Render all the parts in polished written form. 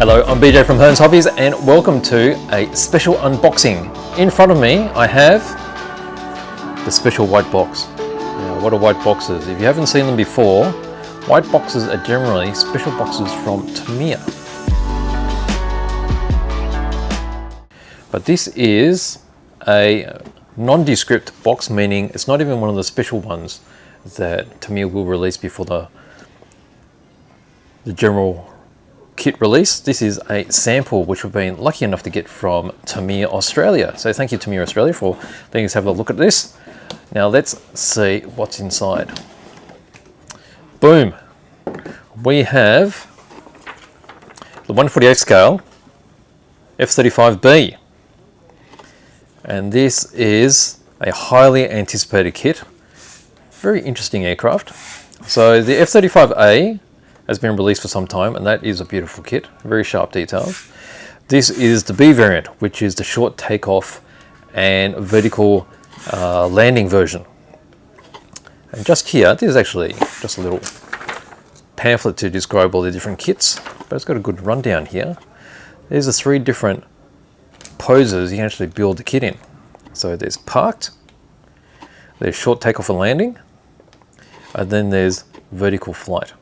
Hello, I'm BJ from Hearns Hobbies and welcome to a special unboxing. In front of me I have the special white box. Now what are white boxes? If you haven't seen them before, white boxes are generally special boxes from Tamiya. But this is a nondescript box, meaning it's not even one of the special ones that Tamiya will release before the general kit release. This is a sample which we've been lucky enough to get from Tamiya Australia. So thank you Tamiya Australia for letting us have a look at this. Now let's see what's inside. Boom! We have the 1/48 scale F-35B. And this is a highly anticipated kit. Very interesting aircraft. So the F-35A has been released for some time, and that is a beautiful kit, very sharp details. This is the B variant, which is the short takeoff and vertical landing version. And just here, this is actually just a little pamphlet to describe all the different kits, but it's got a good rundown here. There's the 3 different poses you can actually build the kit in. So there's parked, there's short takeoff and landing, and then there's vertical flight.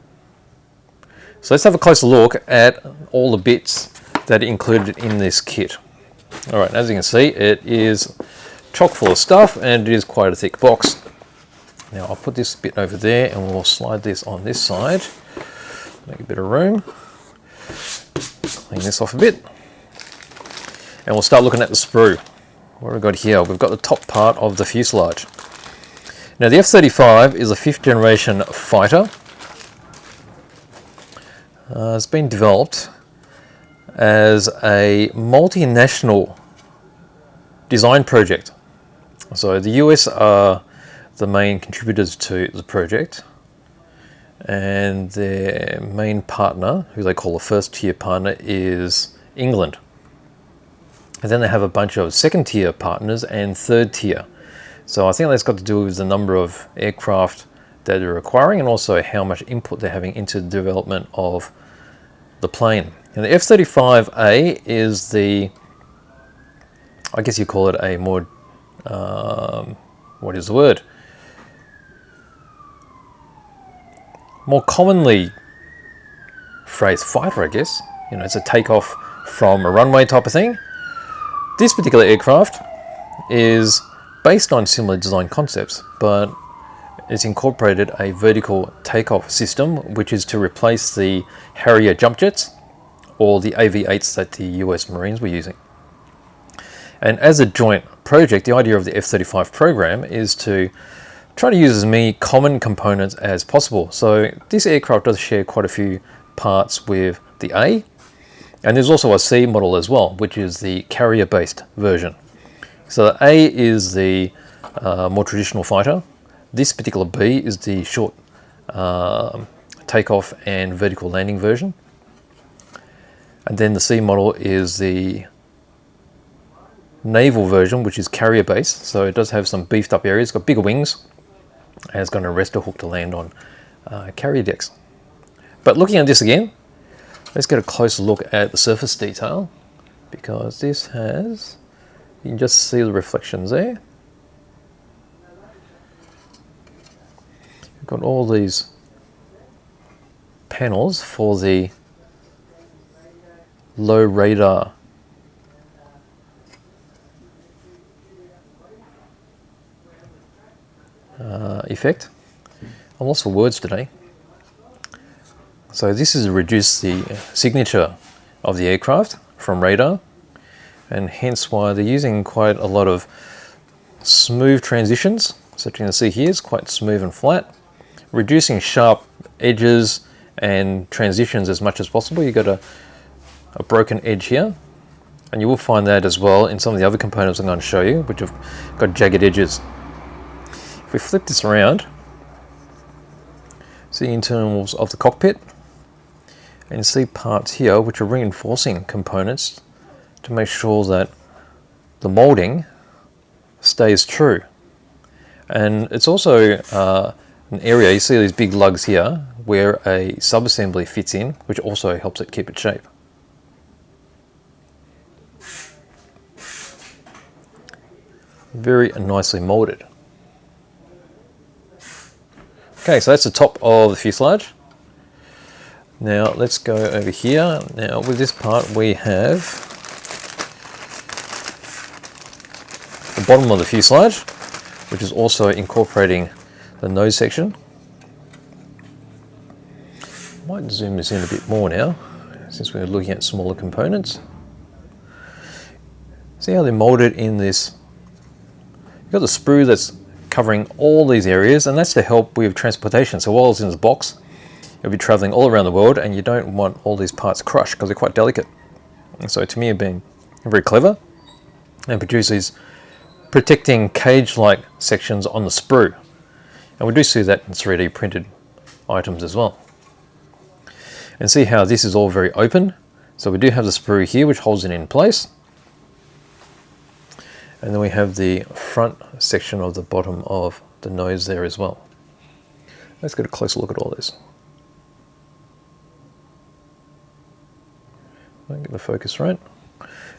So let's have a closer look at all the bits that are included in this kit. Alright, as you can see, it is chock full of stuff and it is quite a thick box. Now I'll put this bit over there and we'll slide this on this side. Make a bit of room. Clean this off a bit. And we'll start looking at the sprue. What have we got here? We've got the top part of the fuselage. Now the F-35 is a 5th generation fighter. It's been developed as a multinational design project. So the US are the main contributors to the project, and their main partner, who they call the first tier partner, is England. And then they have a bunch of second tier partners and third tier. So I think that's got to do with the number of aircraft that they're acquiring and also how much input they're having into the development of the plane. And the F-35A is the, I guess you call it a more, what is the word? More commonly phrased fighter, I guess. You know, it's a takeoff from a runway type of thing. This particular aircraft is based on similar design concepts, but it's incorporated a vertical takeoff system, which is to replace the Harrier jump jets or the AV-8s that the US Marines were using. And as a joint project, the idea of the F-35 program is to try to use as many common components as possible. So this aircraft does share quite a few parts with the A, and there's also a C model as well, which is the carrier-based version. So the A is the more traditional fighter. This particular B is the short takeoff and vertical landing version. And then the C model is the naval version, which is carrier based. So it does have some beefed up areas, it's got bigger wings, and it's got an arrestor hook to land on carrier decks. But looking at this again, let's get a closer look at the surface detail, because this has, you can just see the reflections there. Got all these panels for the low radar effect. I'm lost for words today. So this is to reduce the signature of the aircraft from radar, and hence why they're using quite a lot of smooth transitions. So you can see here it's quite smooth and flat, reducing sharp edges and transitions as much as possible. You've got a broken edge here, and you will find that as well in some of the other components I'm going to show you, which have got jagged edges. If we flip this around, see the internals of the cockpit, and you see parts here which are reinforcing components to make sure that the molding stays true. And it's also an area, you see these big lugs here, where a sub-assembly fits in, which also helps it keep its shape. Very nicely molded. Okay, so that's the top of the fuselage. Now let's go over here. Now with this part we have the bottom of the fuselage, which is also incorporating the nose section. Might zoom this in a bit more now, since we're looking at smaller components. See how they're molded in this. You've got the sprue that's covering all these areas, and that's to help with transportation. So while it's in this box, you'll be traveling all around the world, and you don't want all these parts crushed because they're quite delicate. And so Tamiya being very clever and produce these protecting cage-like sections on the sprue. And we do see that in 3D printed items as well. And see how this is all very open. So we do have the sprue here which holds it in place. And then we have the front section of the bottom of the nose there as well. Let's get a closer look at all this. Get the focus right.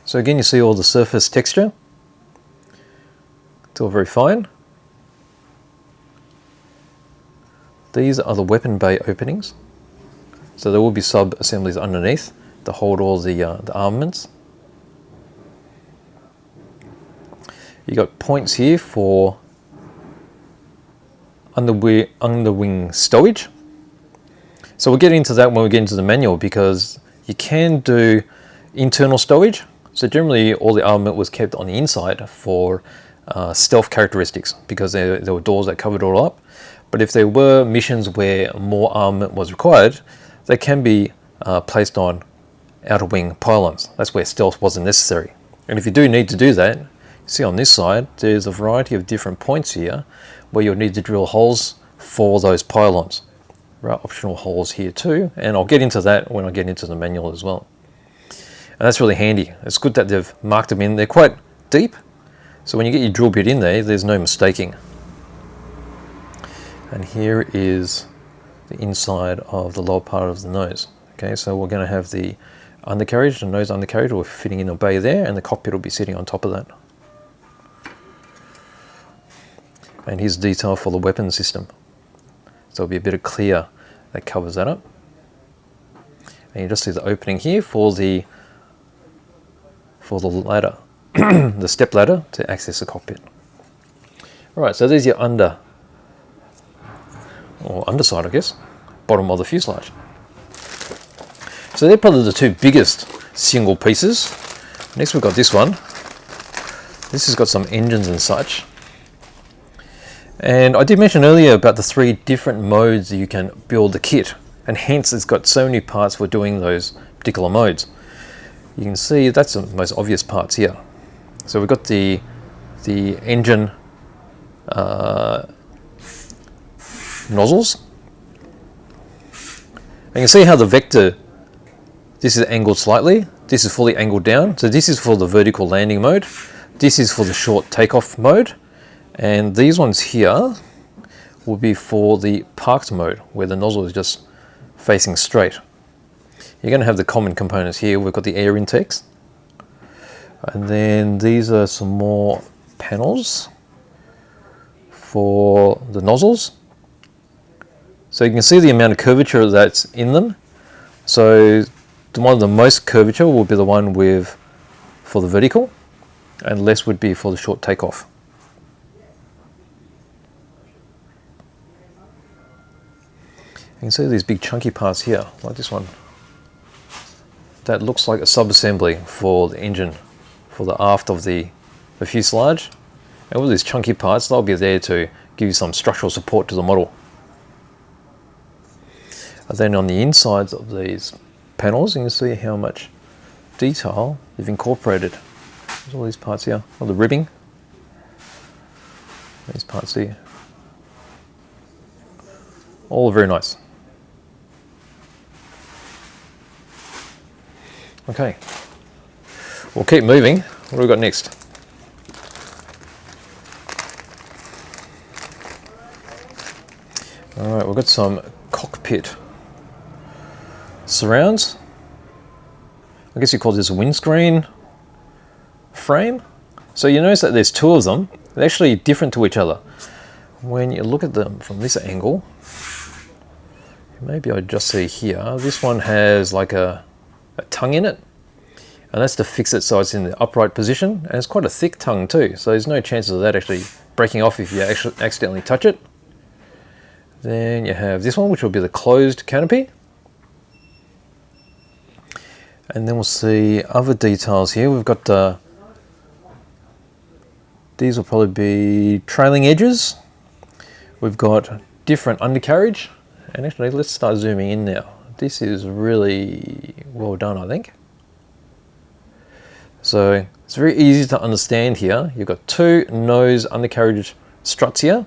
So again, you see all the surface texture. It's all very fine. These are the weapon bay openings. So there will be sub-assemblies underneath to hold all the armaments. You got points here for underwing stowage. So we'll get into that when we get into the manual, because you can do internal stowage. So generally all the armament was kept on the inside for stealth characteristics, because there were doors that covered it all up. But if there were missions where more armament was required, they can be placed on outer wing pylons. That's where stealth wasn't necessary. And if you do need to do that, see on this side, there's a variety of different points here where you'll need to drill holes for those pylons. There are optional holes here too, and I'll get into that when I get into the manual as well. And that's really handy. It's good that they've marked them in. They're quite deep, so when you get your drill bit in there, there's no mistaking. And here is the inside of the lower part of the nose. Okay, so we're going to have the undercarriage, the nose undercarriage, will be fitting in a bay there, and the cockpit will be sitting on top of that. And here's detail for the weapon system. So there'll be a bit of clear that covers that up. And you just see the opening here for the ladder, the step ladder to access the cockpit. Alright, so there's your underside, I guess, bottom of the fuselage. So they're probably the two biggest single pieces. Next we've got this one. This has got some engines and such. And I did mention earlier about the 3 different modes that you can build the kit, and hence it's got so many parts for doing those particular modes. You can see that's the most obvious parts here. So we've got the engine nozzles. And you can see how the vector, this is angled slightly, this is fully angled down. So this is for the vertical landing mode, this is for the short takeoff mode, and these ones here will be for the parked mode, where the nozzle is just facing straight. You're going to have the common components here. We've got the air intakes, and then these are some more panels for the nozzles. So you can see the amount of curvature that's in them. So the one of the most curvature will be the one for the vertical, and less would be for the short takeoff. You can see these big chunky parts here, like this one. That looks like a sub-assembly for the engine, for the aft of the fuselage. And with these chunky parts, they'll be there to give you some structural support to the model. And then on the insides of these panels, you can see how much detail they've incorporated. There's all these parts here, all the ribbing. These parts here. All very nice. Okay, we'll keep moving. What do we got next? Alright, we've got some cockpit surrounds. I guess you call this a windscreen frame. So you notice that there's 2 of them, They're actually different to each other. When you look at them from this angle, maybe I just see here, this one has like a tongue in it, and that's to fix it so it's in the upright position, and it's quite a thick tongue too, so there's no chances of that actually breaking off if you actually accidentally touch it. Then you have this one, which will be the closed canopy. And then we'll see other details here. We've got, these will probably be trailing edges. We've got different undercarriage. And actually, let's start zooming in now. This is really well done, I think. So it's very easy to understand here. You've got two nose undercarriage struts here.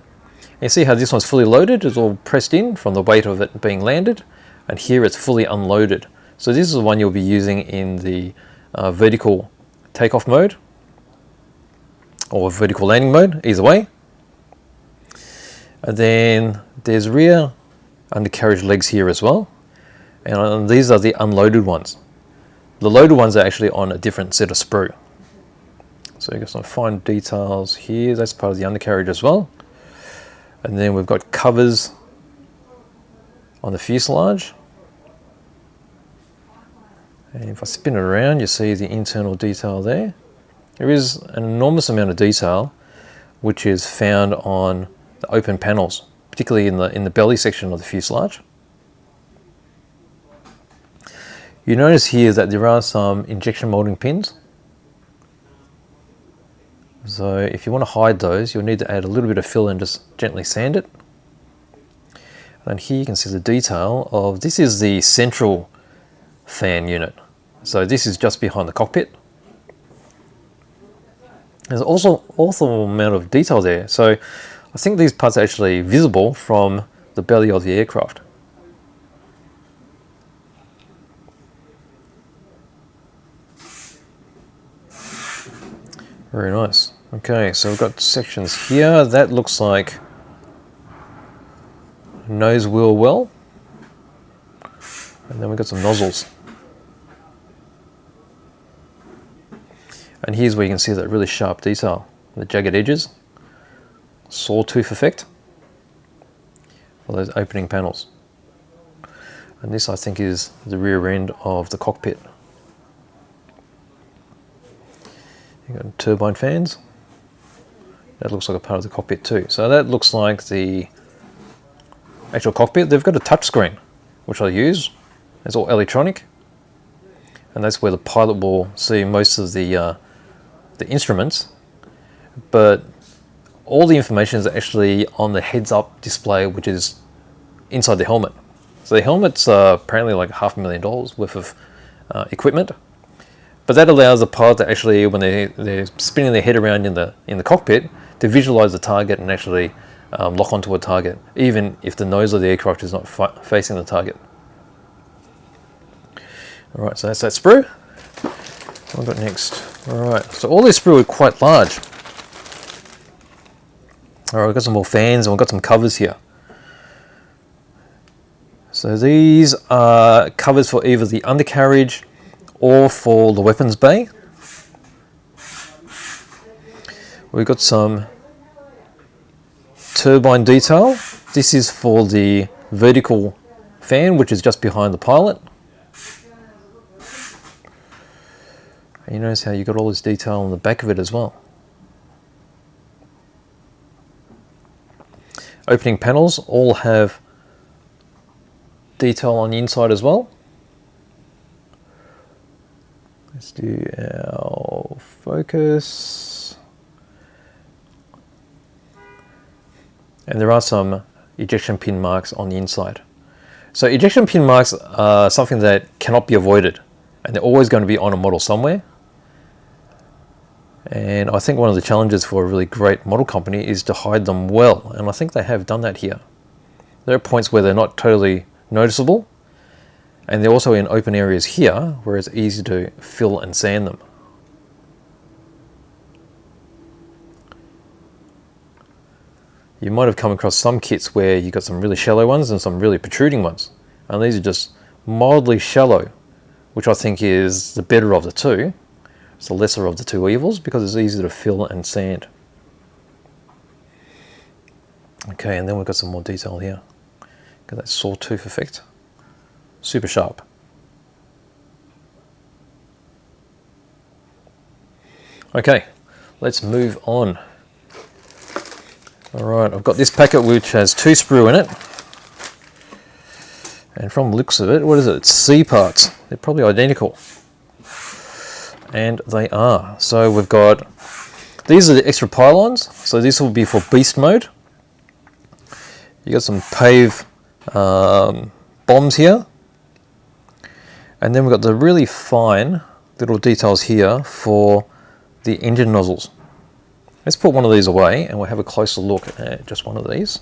You see how this one's fully loaded, it's all pressed in from the weight of it being landed, and here it's fully unloaded. So this is the one you'll be using in the vertical takeoff mode, or vertical landing mode, either way. And then there's rear undercarriage legs here as well, and these are the unloaded ones. The loaded ones are actually on a different set of sprue. So you've got some fine details here, that's part of the undercarriage as well. And then we've got covers on the fuselage. And if I spin it around, you see the internal detail there. There is an enormous amount of detail which is found on the open panels, particularly in the belly section of the fuselage. You notice here that there are some injection molding pins. So if you want to hide those, you'll need to add a little bit of fill and just gently sand it. And here you can see the detail of, this is the central fan unit. So this is just behind the cockpit. There's also an amount of detail there. So I think these parts are actually visible from the belly of the aircraft. Very nice. Okay, so we've got sections here. That looks like nose wheel well. And then we've got some nozzles. And here's where you can see that really sharp detail. The jagged edges. Sawtooth effect. For those opening panels. And this, I think, is the rear end of the cockpit. You've got turbine fans. That looks like a part of the cockpit too. So that looks like the actual cockpit. They've got a touch screen, which I use. It's all electronic. And that's where the pilot will see most of the instruments. But all the information is actually on the heads-up display, which is inside the helmet. So the helmet's apparently like $500,000 worth of equipment. But that allows the pilot to actually, when they're spinning their head around in the cockpit, to visualize the target and actually lock onto a target, even if the nose of the aircraft is not facing the target. All right, so that's that sprue. What have I got next? All right, so all these sprue are quite large. All right, we've got some more fans and we've got some covers here. So these are covers for either the undercarriage or for the weapons bay. We've got some turbine detail. This is for the vertical fan, which is just behind the pilot. And you notice how you got all this detail on the back of it as well. Opening panels all have detail on the inside as well. Let's do our focus. And there are some ejection pin marks on the inside. So ejection pin marks are something that cannot be avoided, and they're always going to be on a model somewhere. And I think one of the challenges for a really great model company is to hide them well, and I think they have done that here. There are points where they're not totally noticeable, and they're also in open areas here where it's easy to fill and sand them. You might have come across some kits where you've got some really shallow ones and some really protruding ones, and these are just mildly shallow, which I think is the better of the two. It's the lesser of the two evils because it's easy to fill and sand. Okay, and then we've got some more detail here. Got that sawtooth effect. Super sharp. Okay, let's move on. Alright, I've got this packet which has 2 sprue in it. And from the looks of it, what is it? It's C parts. They're probably identical. And they are. So we've got, these are the extra pylons. So this will be for beast mode. You got some PAVE bombs here. And then we've got the really fine little details here for the engine nozzles. Let's put one of these away and we'll have a closer look at just one of these.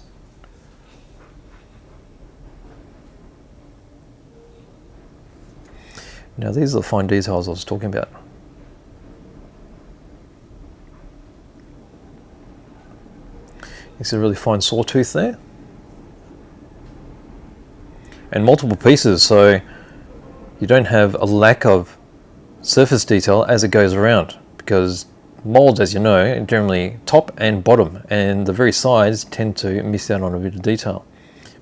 Now these are the fine details I was talking about. You see a really fine sawtooth there. And multiple pieces, so you don't have a lack of surface detail as it goes around, because molds, as you know, are generally top and bottom, and the very sides tend to miss out on a bit of detail.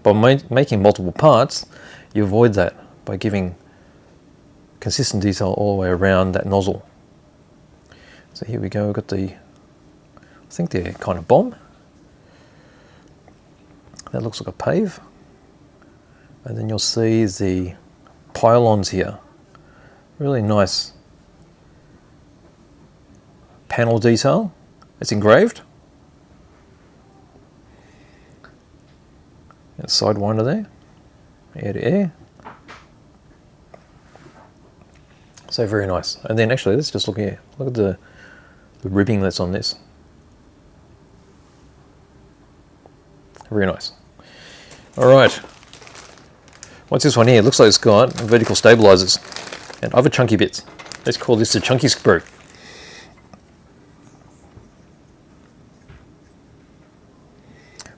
By making multiple parts, you avoid that by giving consistent detail all the way around that nozzle. So here we go, we've got the, I think they're kind of bomb. That looks like a PAVE. And then you'll see the pylons here. Really nice panel detail. It's engraved. And sidewinder there, air to air. So very nice. And then actually, let's just look here. Look at the ribbing that's on this. Very nice. All right. What's this one here? It looks like it's got vertical stabilizers and other chunky bits. Let's call this the chunky sprue.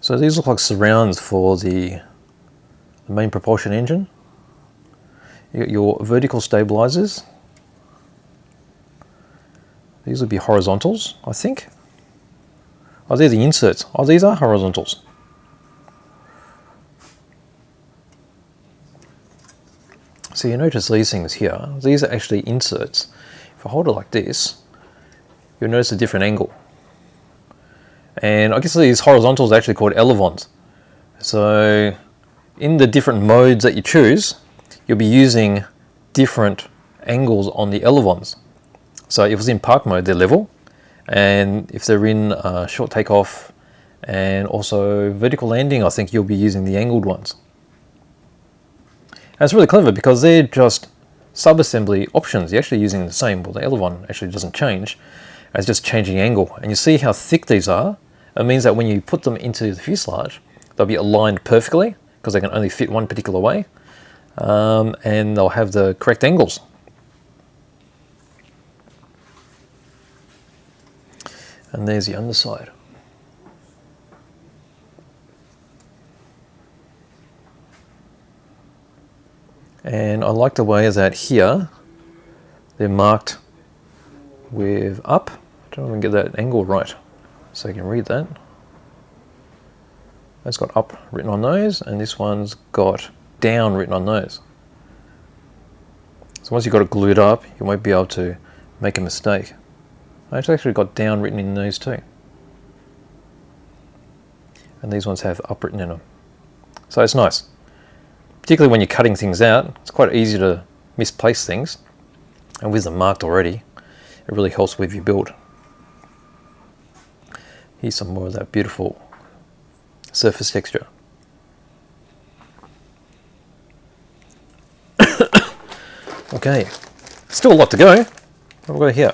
So these look like surrounds for the main propulsion engine. You got your vertical stabilizers. These would be horizontals, I think. Oh, they're the inserts. Oh, these are horizontals. So you notice these things here. These are actually inserts. If I hold it like this, you'll notice a different angle. And I guess these horizontals are actually called elevons. So in the different modes that you choose, you'll be using different angles on the elevons. So if it's in park mode, they're level. And if they're in short takeoff and also vertical landing, I think you'll be using the angled ones. And it's really clever because they're just sub-assembly options. You're actually using the same, well, the elevon actually doesn't change. It's just changing angle. And you see how thick these are? It means that when you put them into the fuselage, they'll be aligned perfectly because they can only fit one particular way. And they'll have the correct angles. And there's the underside. And I like the way that here they're marked with up. I don't even get that angle right, so you can read that. It's got up written on those, and this one's got down written on those. So once you've got it glued up, you won't be able to make a mistake. It's actually got down written in those too. And these ones have up written in them. So it's nice. Particularly when you're cutting things out, it's quite easy to misplace things. And with them marked already, it really helps with your build. Here's some more of that beautiful surface texture. Okay, still a lot to go. What have we got here?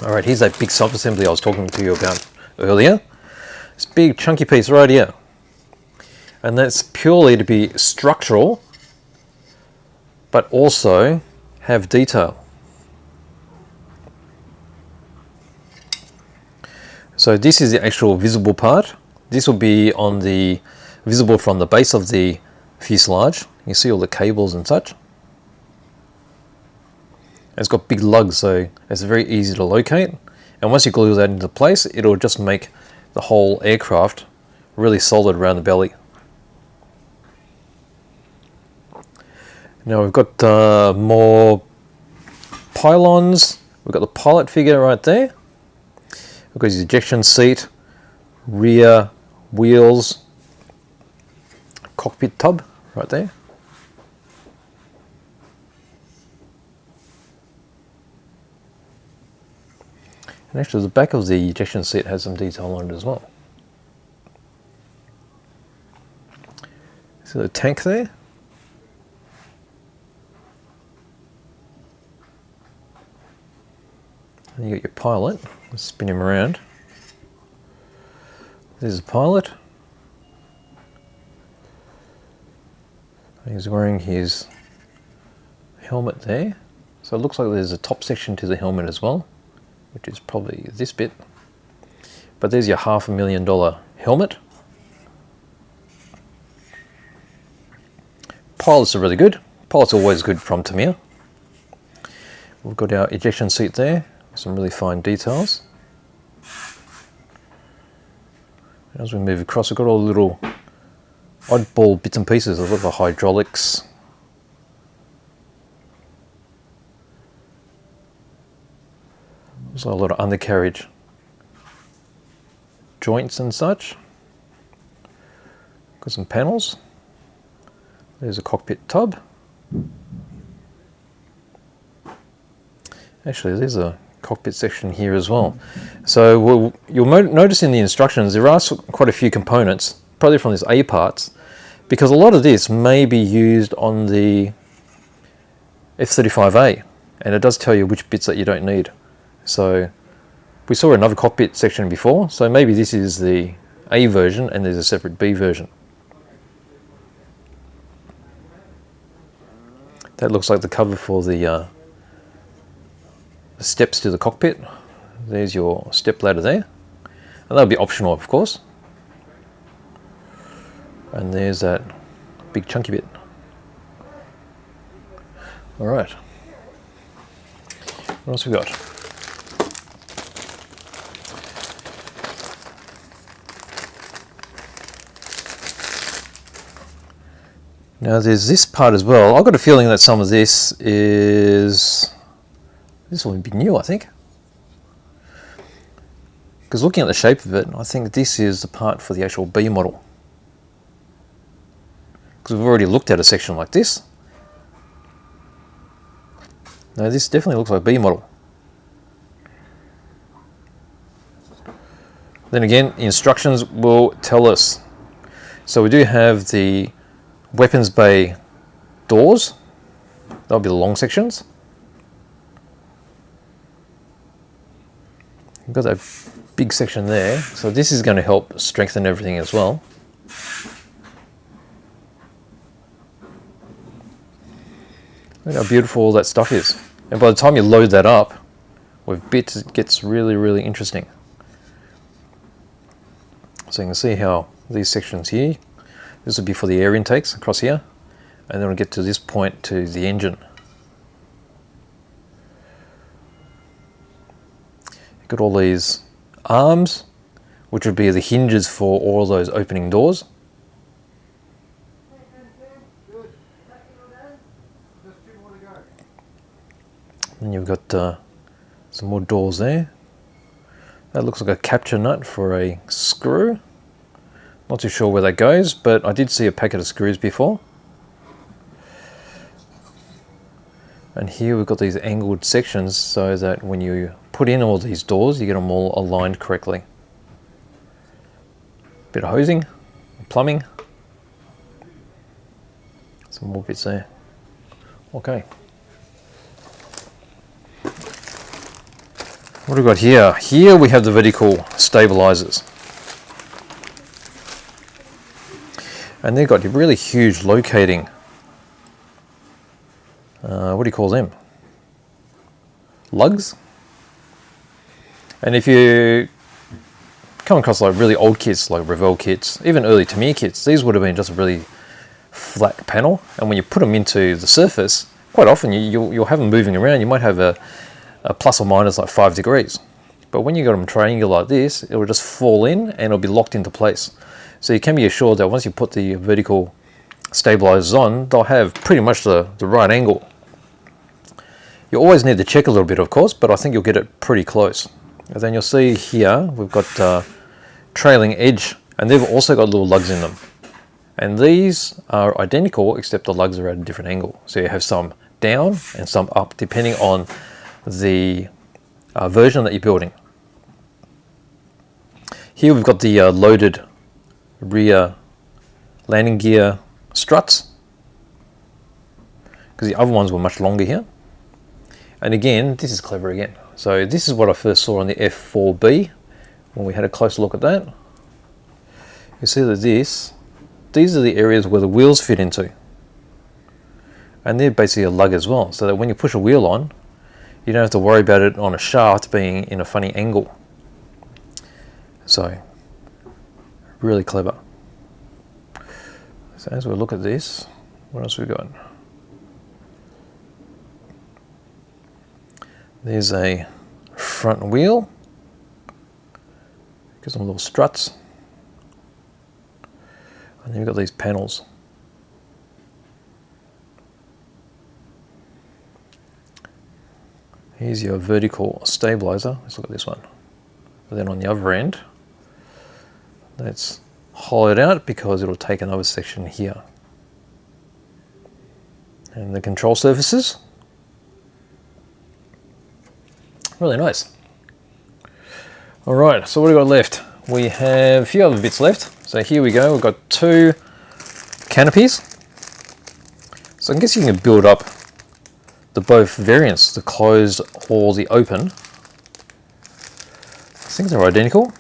All right, here's that big sub-assembly I was talking to you about earlier. This big chunky piece right here. And that's purely to be structural, but also have detail. So this is the actual visible part. This will be on the visible from the base of the fuselage. You see all the cables and such. It's got big lugs, so it's very easy to locate. And once you glue that into place, it'll just make the whole aircraft really solid around the belly. Now we've got more pylons. We've got the pilot figure right there. We've got his ejection seat, rear wheels, cockpit tub right there. And actually the back of the ejection seat has some detail on it as well. See the tank there? And you got your pilot. Let's spin him around. There's the pilot. He's wearing his helmet there. So it looks like there's a top section to the helmet as well, which is probably this bit. But there's your $500,000 helmet. Pilots are really good. Pilots are always good from Tamiya. We've got our ejection seat there. Some really fine details. As we move across, we've got all the little oddball bits and pieces. A lot of hydraulics. Also a lot of undercarriage joints and such. Got some panels. There's a cockpit tub. Actually, there's a cockpit section here as well. So you'll notice in the instructions there are quite a few components, probably from these A parts, because a lot of this may be used on the F-35A, and it does tell you which bits that you don't need. So we saw another cockpit section before, so maybe this is the A version and there's a separate B version. That looks like the cover for the steps to the cockpit. There's your step ladder there, and that'll be optional, of course. And there's that big chunky bit. All right, what else we got? Now there's this part as well. I've got a feeling that some of this will be new, I think. Because looking at the shape of it, I think this is the part for the actual B model. Because we've already looked at a section like this. Now this definitely looks like B model. Then again, instructions will tell us. So we do have the weapons bay doors. That'll be the long sections. You've got that big section there, so this is going to help strengthen everything as well. Look how beautiful all that stuff is. And by the time you load that up with bits, it gets really, really interesting. So you can see how these sections here, this will be for the air intakes across here, and then we'll get to this point to the engine. Got all these arms, which would be the hinges for all those opening doors. And you've got some more doors there. That looks like a capture nut for a screw. Not too sure where that goes, but I did see a packet of screws before. And here we've got these angled sections so that when you put in all these doors, you get them all aligned correctly. Bit of hosing, plumbing, some more bits there. Okay. What have we got here? Here we have the vertical stabilizers. And they've got really huge locating, what do you call them? Lugs? And if you come across like really old kits, like Revell kits, even early Tamiya kits, these would have been just a really flat panel. And when you put them into the surface, quite often you'll have them moving around. You might have a plus or minus like 5 degrees. But when you got them triangular like this, it will just fall in and it'll be locked into place. So you can be assured that once you put the vertical stabilizers on, they'll have pretty much the right angle. You always need to check a little bit, of course, but I think you'll get it pretty close. And then you'll see here, we've got trailing edge, and they've also got little lugs in them. And these are identical, except the lugs are at a different angle. So you have some down and some up, depending on the version that you're building. Here we've got the loaded rear landing gear struts, because the other ones were much longer here. And again, this is clever again. So this is what I first saw on the F-4B when we had a closer look at that. You see that these are the areas where the wheels fit into. And they're basically a lug as well, so that when you push a wheel on, you don't have to worry about it on a shaft being in a funny angle. So, really clever. So as we look at this, what else have we got? There's a front wheel. Got some little struts. And then you've got these panels. Here's your vertical stabilizer. Let's look at this one. And then on the other end, that's hollowed out because it'll take another section here. And the control surfaces. Really nice. Alright, so what do we got left? We have a few other bits left. So here we go, we've got 2 canopies. So I guess you can build up the both variants, the closed or the open. I think they're identical.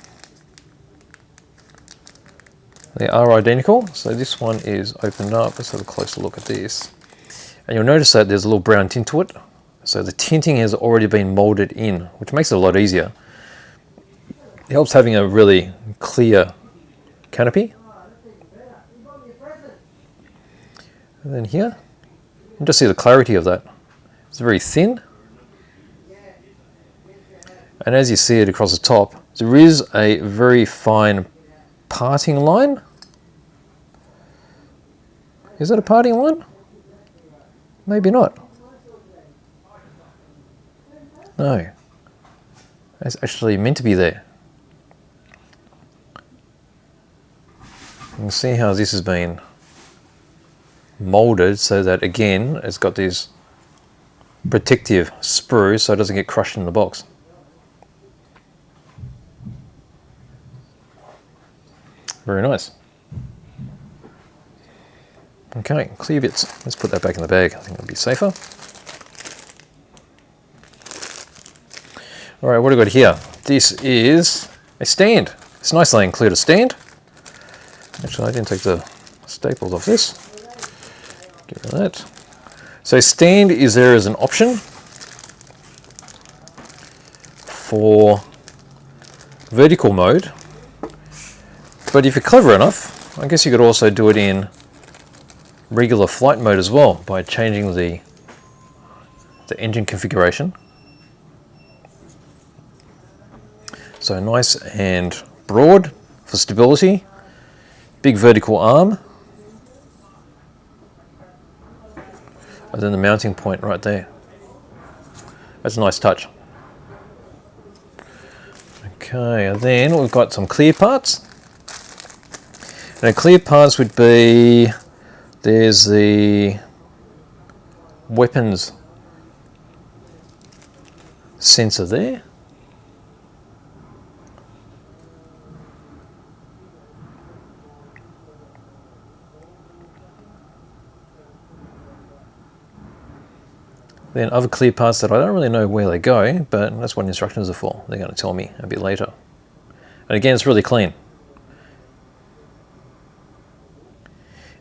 They are identical. So this one is opened up. Let's have a closer look at this. And you'll notice that there's a little brown tint to it. So the tinting has already been molded in, which makes it a lot easier. It helps having a really clear canopy. And then here, you can just see the clarity of that. It's very thin. And as you see it across the top, there is a very fine parting line. Is that a parting line? Maybe not. No. It's actually meant to be there. You can see how this has been molded so that, again, it's got these protective sprues so it doesn't get crushed in the box. Very nice. Okay, clear bits. Let's put that back in the bag. I think that'll be safer. All right, what do we got here? This is a stand. It's nice and clear to stand. Actually, I didn't take the staples off this. Get rid of that. So stand is there as an option for vertical mode. But if you're clever enough, I guess you could also do it in regular flight mode as well by changing the engine configuration. So nice and broad for stability. Big vertical arm. And then the mounting point right there. That's a nice touch. Okay, and then we've got some clear parts. And the clear parts would be, there's the weapons sensor there. Then other clear parts that I don't really know where they go, but that's what instructions are for. They're going to tell me a bit later. And again, it's really clean.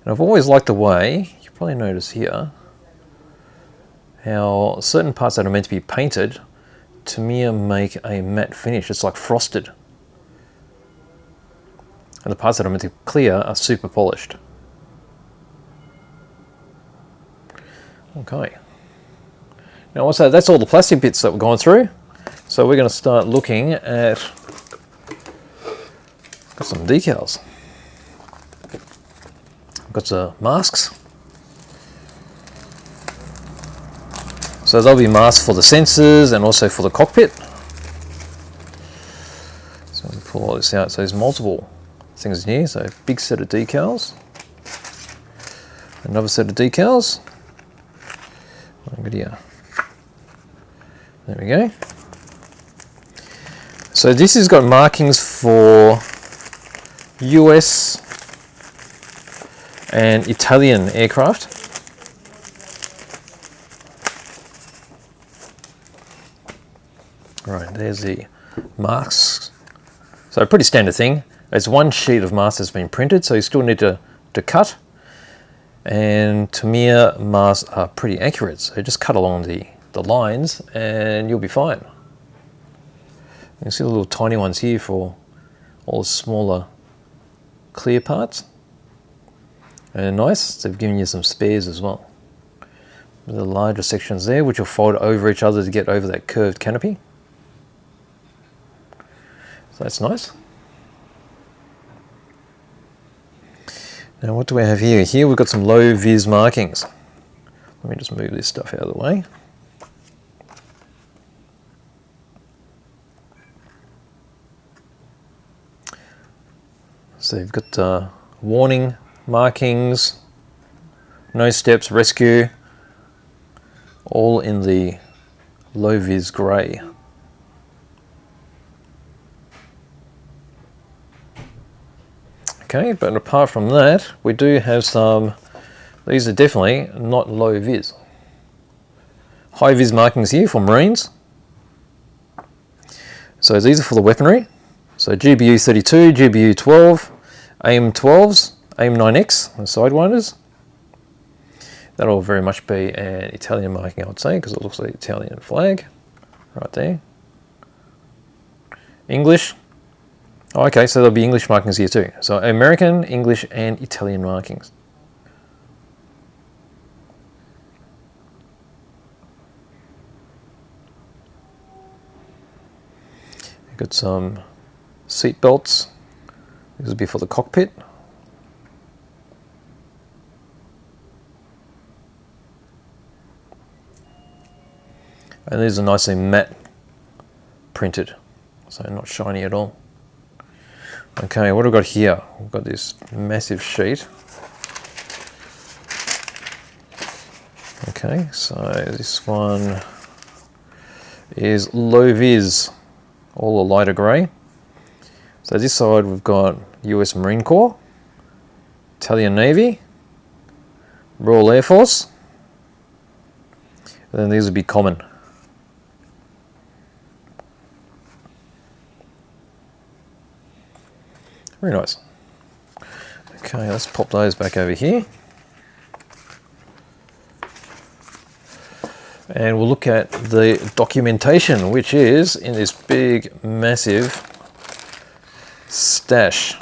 And I've always liked the way, you probably notice here, how certain parts that are meant to be painted, Tamiya make a matte finish. It's like frosted. And the parts that are meant to be clear are super polished. Okay. Now also, that's all the plastic bits that we're going through. So we're going to start looking at, got some decals. We've got the masks. So there'll be masks for the sensors and also for the cockpit. So we pull all this out. So there's multiple things in here. So big set of decals. Another set of decals. Good here. There we go. So this has got markings for US and Italian aircraft. Right, there's the masks. So a pretty standard thing. It's one sheet of mask that's been printed, so you still need to cut. And Tamiya masks are pretty accurate, so just cut along the lines and you'll be fine. You can see the little tiny ones here for all the smaller clear parts. And nice, they've given you some spares as well. The larger sections there, which will fold over each other to get over that curved canopy. So that's nice. Now what do we have here? Here we've got some low vis markings. Let me just move this stuff out of the way. So you've got warning markings, no steps, rescue, all in the low vis grey. Okay, but apart from that, we do have some, these are definitely not low vis. High vis markings here for Marines. So these are for the weaponry. So GBU 32, GBU 12, AIM 12s, AIM 9X, and Sidewinders. That'll very much be an Italian marking, I would say, because it looks like the Italian flag right there. English. Oh, okay, so there'll be English markings here too. So American, English, and Italian markings. You've got some seat belts. This will be for the cockpit. And these are nicely matte printed, so not shiny at all. Okay, what have we got here? We've got this massive sheet. Okay, so this one is low vis, all a lighter grey. So this side we've got US Marine Corps, Italian Navy, Royal Air Force, and then these would be common. Very nice. Okay, let's pop those back over here. And we'll look at the documentation, which is in this big, massive stash.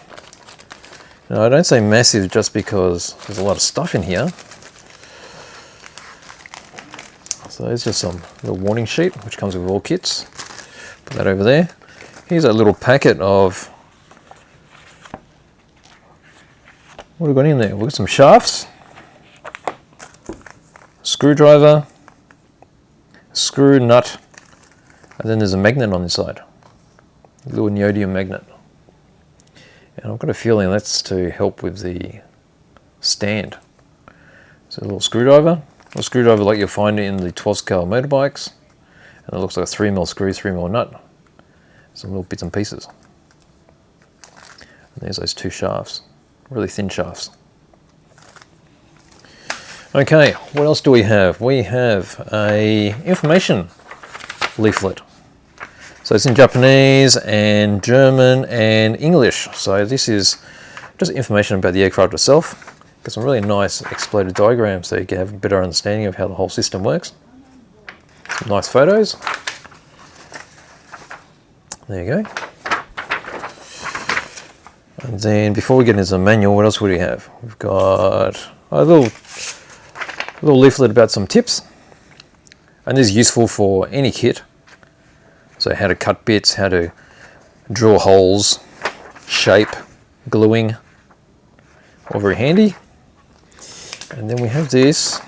Now, I don't say massive just because there's a lot of stuff in here. So there's just some little warning sheet, which comes with all kits. Put that over there. Here's a little packet of, what have we got in there? We've got some shafts, screwdriver, screw, nut, and then there's a magnet on this side, a little neodymium magnet. And I've got a feeling that's to help with the stand. So a little screwdriver like you'll find in the 12 scale motorbikes, and it looks like a 3mm screw, 3mm nut, some little bits and pieces. And there's those two shafts. Really thin shafts. Okay, what else do we have? We have a information leaflet. So it's in Japanese and German and English. So this is just information about the aircraft itself. Got some really nice exploded diagrams so you can have a better understanding of how the whole system works. Some nice photos. There you go. And then before we get into the manual, what else would we have? We've got a little leaflet about some tips. And this is useful for any kit. So how to cut bits, how to drill holes, shape, gluing, all very handy. And then we have this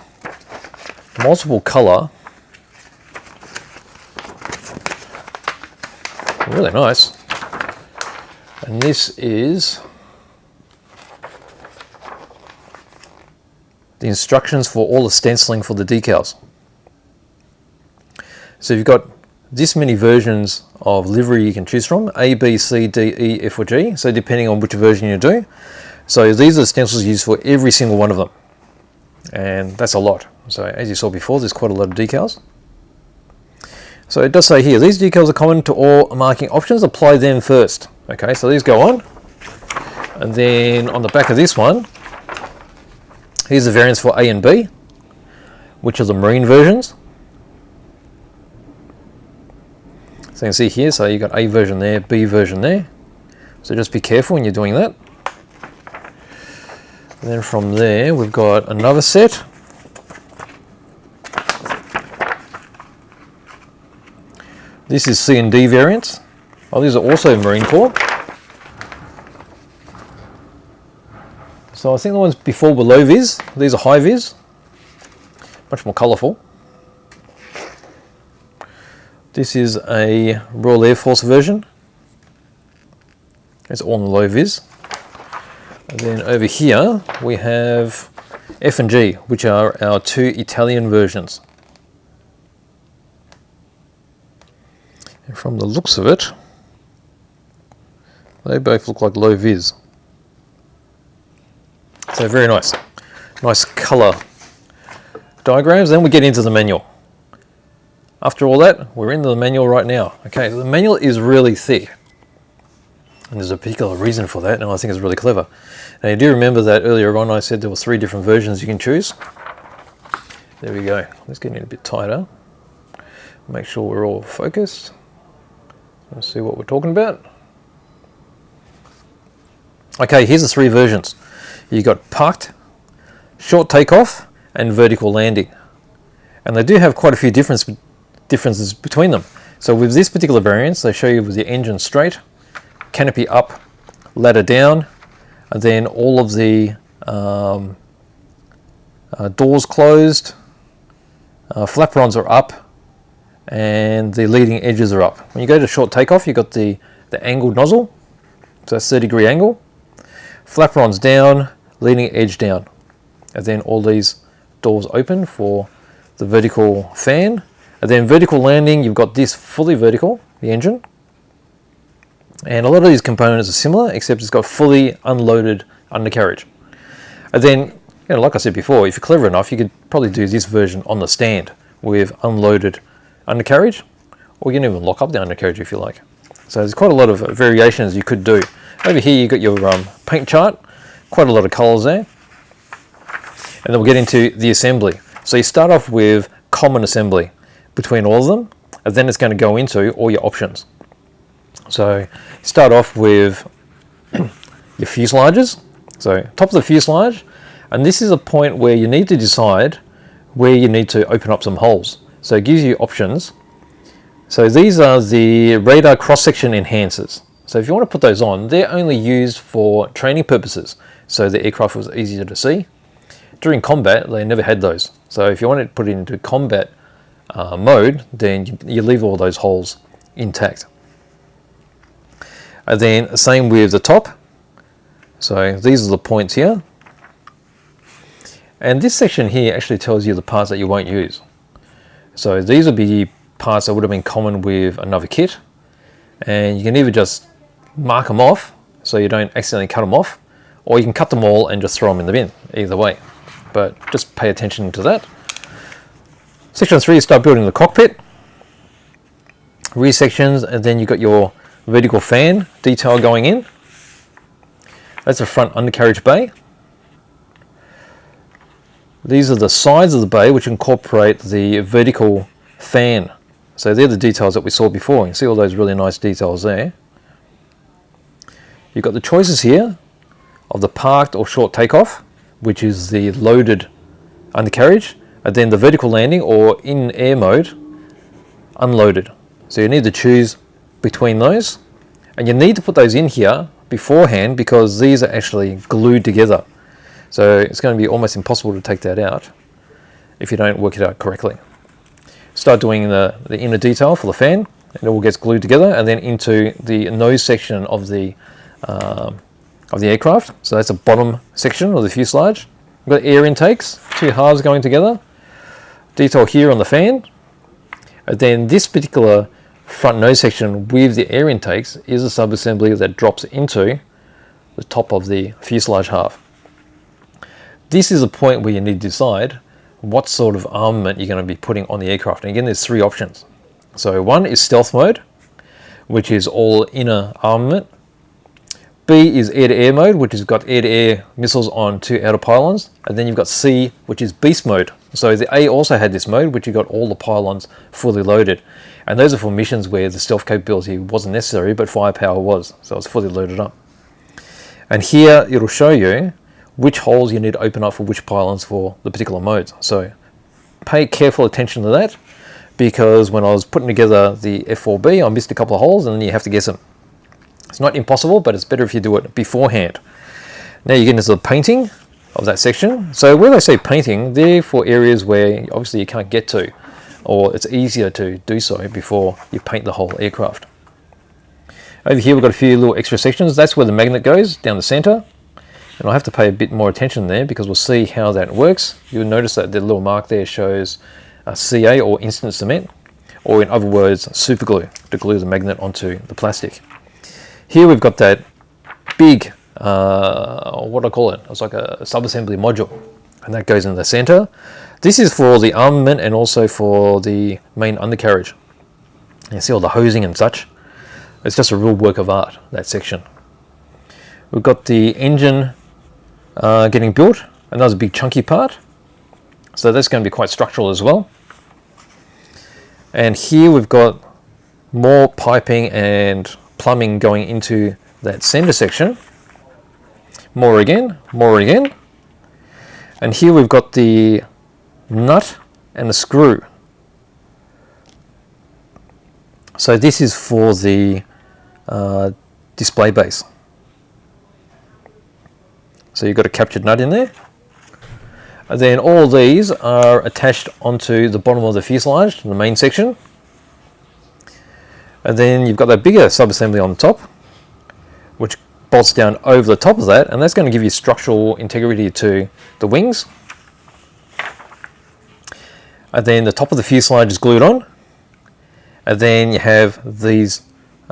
multiple color, really nice. And this is the instructions for all the stenciling for the decals. So you've got this many versions of livery you can choose from: A, B, C, D, E, F or G. So depending on which version you do. So these are the stencils used for every single one of them. And that's a lot. So as you saw before, there's quite a lot of decals. So it does say here, these decals are common to all marking options. Apply them first. Okay, so these go on. And then on the back of this one, here's the variants for A and B, which are the marine versions. So you can see here, so you've got A version there, B version there. So just be careful when you're doing that. And then from there, we've got another set. This is C and D variants. Oh, these are also Marine Corps. So I think the ones before were low vis. These are high vis. Much more colourful. This is a Royal Air Force version. It's all in the low vis. And then over here we have F and G, which are our two Italian versions. And from the looks of it, they both look like low vis. So very nice. Nice colour diagrams. Then we get into the manual. After all that, we're into the manual right now. Okay, so the manual is really thick. And there's a particular reason for that, and I think it's really clever. Now you do remember that earlier on I said there were 3 different versions you can choose. There we go. Let's get in a bit tighter. Make sure we're all focused. Let's see what we're talking about. Okay, here's the 3 versions. You got parked, short takeoff, and vertical landing. And they do have quite a few differences between them. So with this particular variant, they show you with the engine straight, canopy up, ladder down, and then all of the doors closed, flaperons are up, and the leading edges are up. When you go to short takeoff, you've got the angled nozzle, so that's 30-degree angle, flaperons down, leading edge down, and then all these doors open for the vertical fan. And then vertical landing, you've got this fully vertical, the engine. And a lot of these components are similar, except it's got fully unloaded undercarriage. And then, you know, like I said before, if you're clever enough, you could probably do this version on the stand with unloaded undercarriage, or you can even lock up the undercarriage if you like. So there's quite a lot of variations you could do. Over here you've got your paint chart, quite a lot of colours there. And then we'll get into the assembly. So you start off with common assembly between all of them, and then it's going to go into all your options. So start off with your fuselages. So top of the fuselage, and this is a point where you need to decide where you need to open up some holes. So it gives you options. So these are the radar cross-section enhancers. So if you want to put those on, they're only used for training purposes, so the aircraft was easier to see. During combat, they never had those. So if you want to put it into combat mode, then you leave all those holes intact. And then same with the top. So these are the points here. And this section here actually tells you the parts that you won't use. So these would be parts that would have been common with another kit. And you can either just mark them off so you don't accidentally cut them off, or you can cut them all and just throw them in the bin, either way. But just pay attention to that. Section 3, you start building the cockpit. Rear sections, and then you've got your vertical fan detail going in. That's the front undercarriage bay. These are the sides of the bay which incorporate the vertical fan. So they're the details that we saw before. You can see all those really nice details there. You've got the choices here of the parked or short takeoff, which is the loaded undercarriage, and then the vertical landing or in air mode, unloaded. So you need to choose between those, and you need to put those in here beforehand because these are actually glued together. So it's going to be almost impossible to take that out if you don't work it out correctly. Start doing the inner detail for the fan, and it all gets glued together, and then into the nose section of the aircraft. So that's the bottom section of the fuselage. We've got air intakes, two halves going together. Detail here on the fan. And then this particular front nose section with the air intakes is a sub-assembly that drops into the top of the fuselage half. This is a point where you need to decide what sort of armament you're going to be putting on the aircraft. And again, there's three options. So one is stealth mode, which is all inner armament. B is air-to-air mode, which has got air-to-air missiles on two outer pylons. And then you've got C, which is beast mode. So the A also had this mode, which you got all the pylons fully loaded. And those are for missions where the stealth capability wasn't necessary, but firepower was. So it's fully loaded up. And here it'll show you which holes you need to open up for which pylons for the particular modes. So pay careful attention to that, because when I was putting together the F-4B, I missed a couple of holes and then you have to guess them. It's not impossible, but it's better if you do it beforehand. Now you get into the painting of that section. So when I say painting, they're for areas where obviously you can't get to, or it's easier to do so before you paint the whole aircraft. Over here we've got a few little extra sections. That's where the magnet goes, down the center. And I'll have to pay a bit more attention there because we'll see how that works. You'll notice that the little mark there shows CA, or instant cement, or in other words, super glue, to glue the magnet onto the plastic. Here we've got that big, what do I call it? It's like a sub-assembly module, and that goes in the center. This is for the armament and also for the main undercarriage. You see all the hosing and such. It's just a real work of art, that section. We've got the engine getting built, and that was a big chunky part. So that's going to be quite structural as well. And here we've got more piping and plumbing going into that center section. More again, more again. And here we've got the nut and the screw. So this is for the display base. So you've got a captured nut in there. And then all these are attached onto the bottom of the fuselage, the main section. And then you've got that bigger sub-assembly on the top, which bolts down over the top of that, and that's going to give you structural integrity to the wings. And then the top of the fuselage is glued on. And then you have these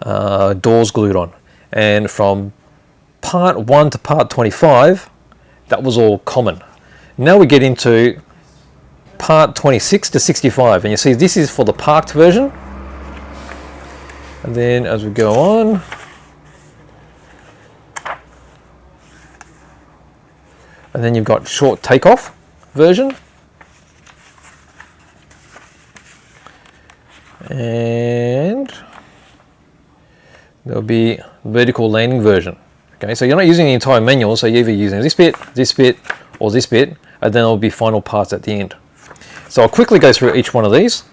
doors glued on. And from part 1 to part 25, that was all common. Now we get into part 26 to 65, and you see this is for the parked version. And then as we go on, and then you've got short takeoff version, and there'll be vertical landing version. Okay, so you're not using the entire manual, so you're either using this bit, or this bit, and then there'll be final parts at the end. So I'll quickly go through each one of these.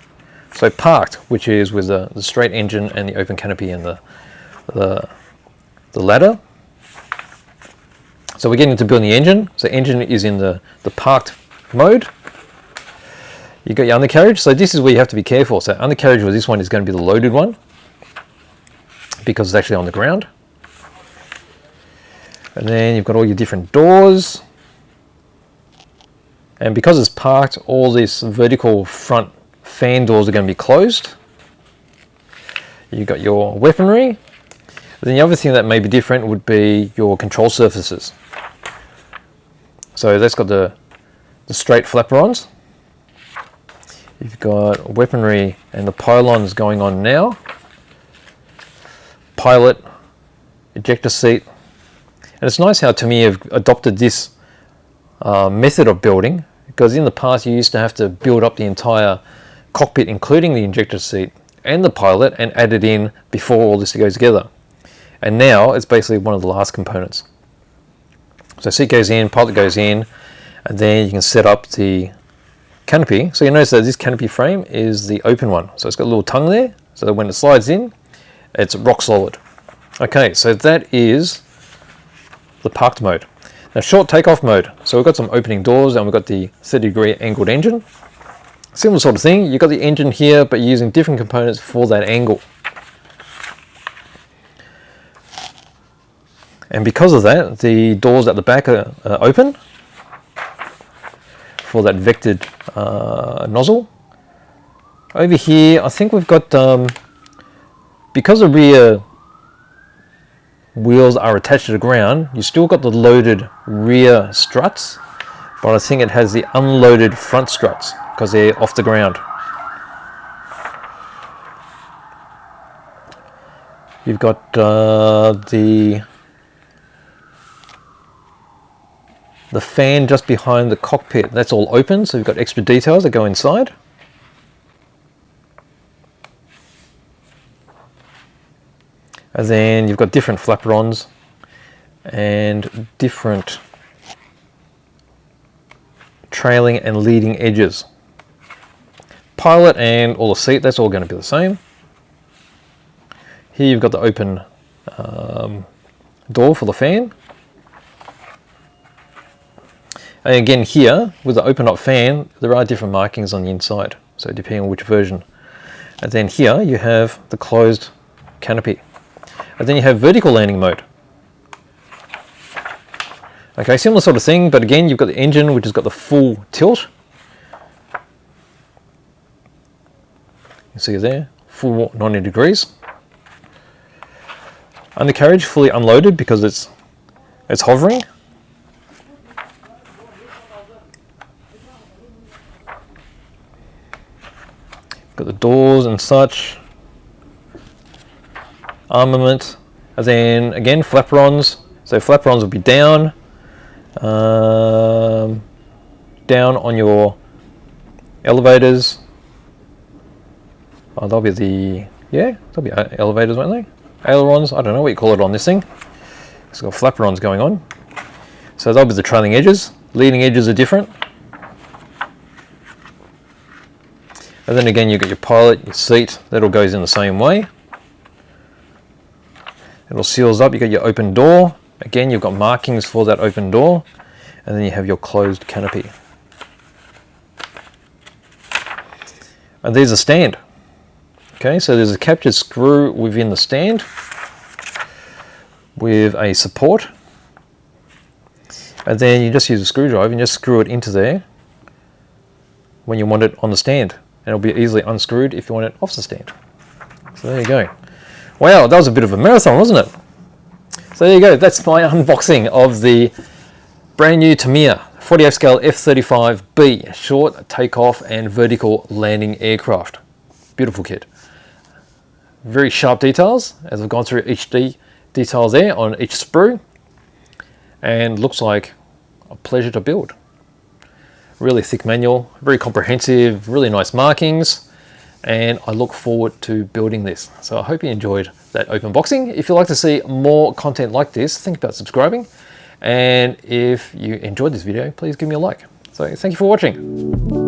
So parked, which is with the straight engine and the open canopy and the ladder. So we're getting into building the engine. So engine is in the parked mode. You got your undercarriage. So this is where you have to be careful. So undercarriage with this one is going to be the loaded one, because it's actually on the ground. And then you've got all your different doors. And because it's parked, all this vertical front fan doors are going to be closed. You've got your weaponry. And then the other thing that may be different would be your control surfaces. So that's got the straight flaperons. You've got weaponry and the pylons going on now. Pilot, ejector seat. And it's nice how Tamiya have adopted this method of building, because in the past you used to have to build up the entire cockpit, including the injector seat and the pilot, and add it in before all this goes together. And now it's basically one of the last components. So seat goes in, pilot goes in, and then you can set up the canopy. So you notice that this canopy frame is the open one. So it's got a little tongue there, so that when it slides in, it's rock solid. Okay, so that is the parked mode. Now, short takeoff mode. So we've got some opening doors and we've got the 30-degree angled engine. Similar sort of thing. You've got the engine here, but you're using different components for that angle. And because of that, the doors at the back are open for that vectored nozzle. Over here, I think we've got, because the rear wheels are attached to the ground, you still got the loaded rear struts, but I think it has the unloaded front struts because they're off the ground. You've got the fan just behind the cockpit. That's all open, so you've got extra details that go inside. And then you've got different flaperons and different trailing and leading edges. Pilot and all the seat, that's all going to be the same. Here you've got the open door for the fan. And again here, with the open up fan, there are different markings on the inside, so depending on which version. And then here you have the closed canopy. And then you have vertical landing mode. Okay, similar sort of thing, but again you've got the engine which has got the full tilt. You see there, full 90 degrees. Undercarriage fully unloaded because it's hovering. Got the doors and such. Armament, and then again flaperons. So flaperons will be down on your elevators. Oh, they'll be they'll be elevators, won't they? Ailerons, I don't know what you call it on this thing. It's got flaperons going on. So they'll be the trailing edges. Leading edges are different. And then again, you got your pilot, your seat, that all goes in the same way. It all seals up, you got your open door. Again, you've got markings for that open door. And then you have your closed canopy. And there's a stand. Okay, so there's a captured screw within the stand with a support. And then you just use a screwdriver and just screw it into there when you want it on the stand. And it'll be easily unscrewed if you want it off the stand. So there you go. Wow, that was a bit of a marathon, wasn't it? So there you go, that's my unboxing of the brand new Tamiya 48 scale F-35B short takeoff and vertical landing aircraft. Beautiful kit. Very sharp details, as I've gone through each details there on each sprue. And looks like a pleasure to build. Really thick manual, very comprehensive, really nice markings. And I look forward to building this. So I hope you enjoyed that open boxing. If you'd like to see more content like this, think about subscribing. And if you enjoyed this video, please give me a like. So thank you for watching.